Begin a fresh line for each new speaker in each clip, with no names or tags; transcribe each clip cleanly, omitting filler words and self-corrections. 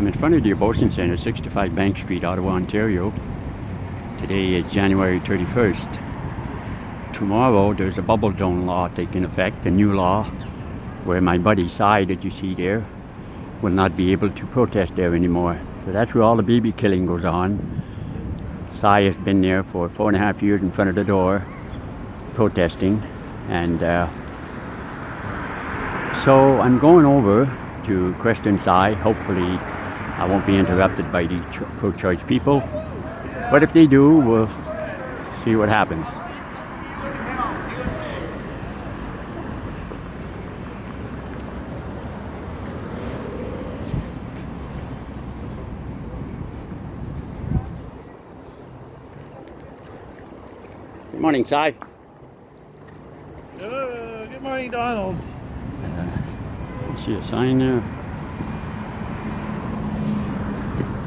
I'm in front of the Abortion Centre, 65 Bank Street, Ottawa, Ontario. Today is January 31st. Tomorrow there's a bubble zone law taking effect, a new law, where my buddy Cy that you see there will not be able to protest there anymore. So that's where all the baby killing goes on. Cy has been there for 4.5 years in front of the door protesting, and so I'm going over to question Cy. Hopefully I won't be interrupted by the pro-choice people, but if they do, we'll see what happens. Good morning, Cy.
Good morning, Donald.
See a sign there.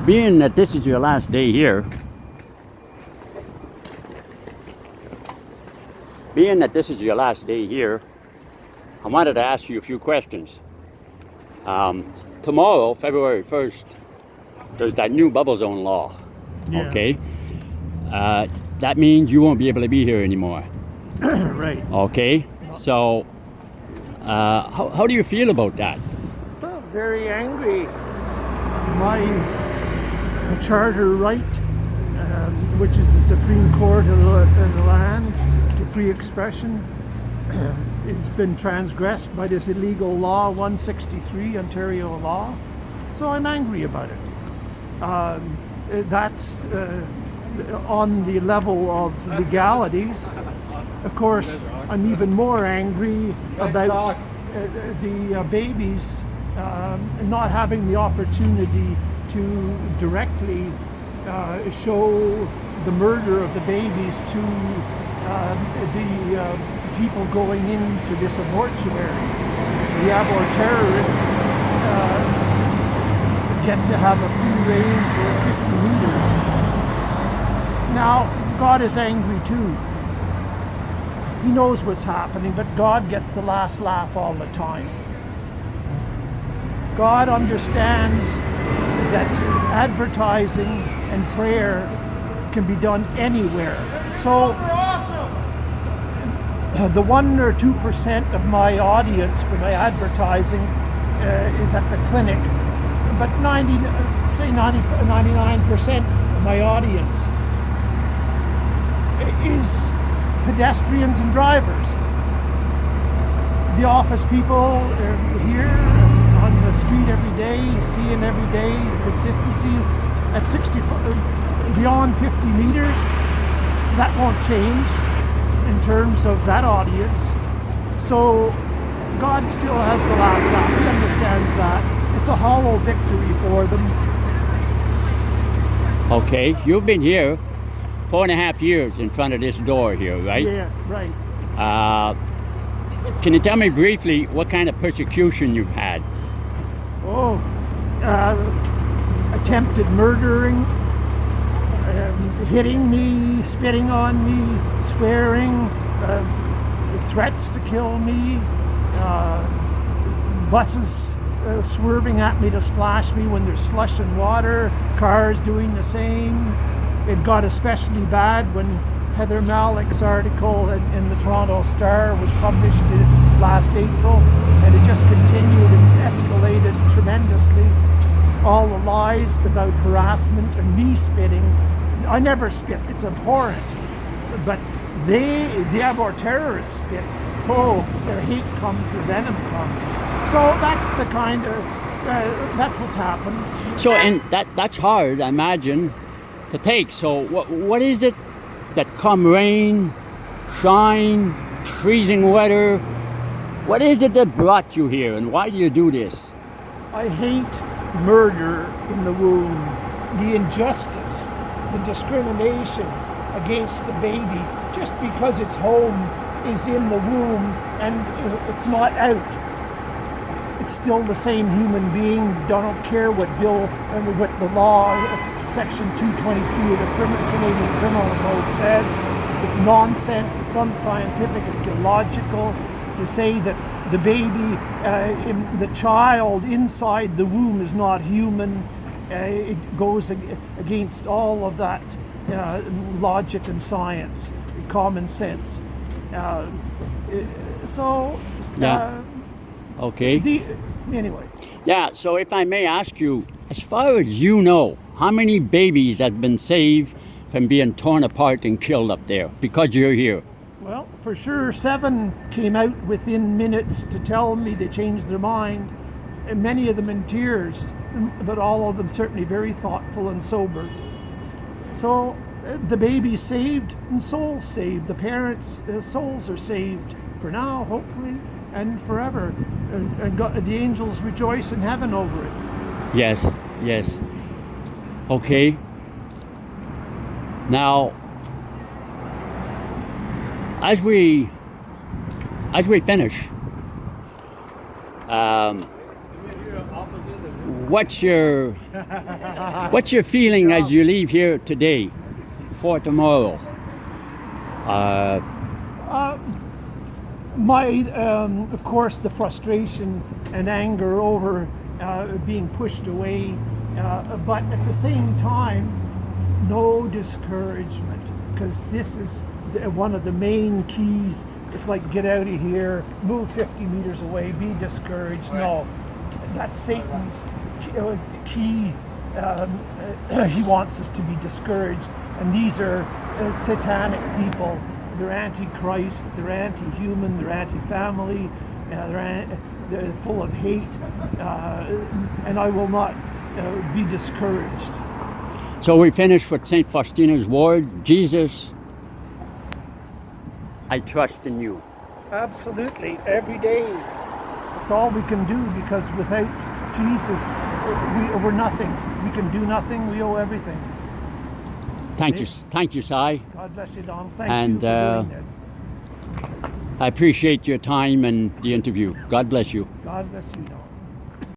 Being that this is your last day here, I wanted to ask you a few questions. Tomorrow, February 1st, there's that new bubble zone law.
Yeah.
Okay? That means you won't be able to be here anymore.
Right.
Okay? So, how do you feel about that?
Well, very angry. My charter right, which is the Supreme Court of the land, to free expression, it's been transgressed by this illegal law, 163, Ontario law. So I'm angry about it. That's on the level of legalities. Of course, I'm even more angry about the babies not having the opportunity to directly show the murder of the babies to the people going into this abortuary. The abort terrorists get to have a free reign for 50 meters. Now, God is angry too. He knows what's happening, but God gets the last laugh all the time. God understands that advertising and prayer can be done anywhere. So the 1 or 2% of my audience for my advertising is at the clinic, but 99% of my audience is pedestrians and drivers. The office people are here on the street every day, seeing every day the consistency at 60, beyond 50 meters. That won't change in terms of that audience. So God still has the last laugh. He understands that. It's a hollow victory for them.
Okay, you've been here 4.5 years in front of this door here, right?
Yes, right.
Can you tell me briefly what kind of persecution you've had?
Oh, attempted murdering, hitting me, spitting on me, swearing, threats to kill me, buses swerving at me to splash me when there's slush and water, cars doing the same. It got especially bad when Heather Malick's article in the Toronto Star was published last April, and it just continued and escalated tremendously. All the lies about harassment and me spitting. I never spit, it's abhorrent. But the abort terrorists spit. Oh, their hate comes, their venom comes. So that's the kind of, that's what's happened.
So, and that's hard, I imagine, to take. So what is it that come rain, shine, freezing weather, what is it that brought you here, and why do you do this?
I hate murder in the womb, the injustice, the discrimination against the baby just because its home is in the womb and it's not out. It's still the same human being. Don't care what what the law, Section 223 of the Canadian Criminal Code says. It's nonsense, it's unscientific, it's illogical to say that the baby, the child inside the womb is not human. it goes against all of that logic and science, common sense.
Yeah. Okay.
Anyway.
Yeah, so if I may ask you, as far as you know, how many babies have been saved from being torn apart and killed up there because you're here?
Well, for sure, 7 came out within minutes to tell me they changed their mind, and many of them in tears, but all of them certainly very thoughtful and sober. So the baby's saved and souls saved. The parents' souls are saved for now, hopefully, and forever. And God, the angels rejoice in heaven over it.
Yes, yes. Okay. Now, as we finish, what's your feeling as you leave here today for tomorrow?
Of course, the frustration and anger over being pushed away, but at the same time, no discouragement, because this is one of the main keys. It's like, get out of here, move 50 meters away, be discouraged. No, that's Satan's key. He wants us to be discouraged, and these are satanic people. They're anti-Christ, they're anti-human, they're anti-family, they're full of hate, and I will not be discouraged.
So we finish with St. Faustina's word, Jesus, I trust in you.
Absolutely, every day. It's all we can do, because without Jesus, we're nothing. We can do nothing, we owe everything.
Thank you, Cy.
God bless you, Don. Thank you for doing this.
I appreciate your time and the interview. God bless you.
God bless you, Don.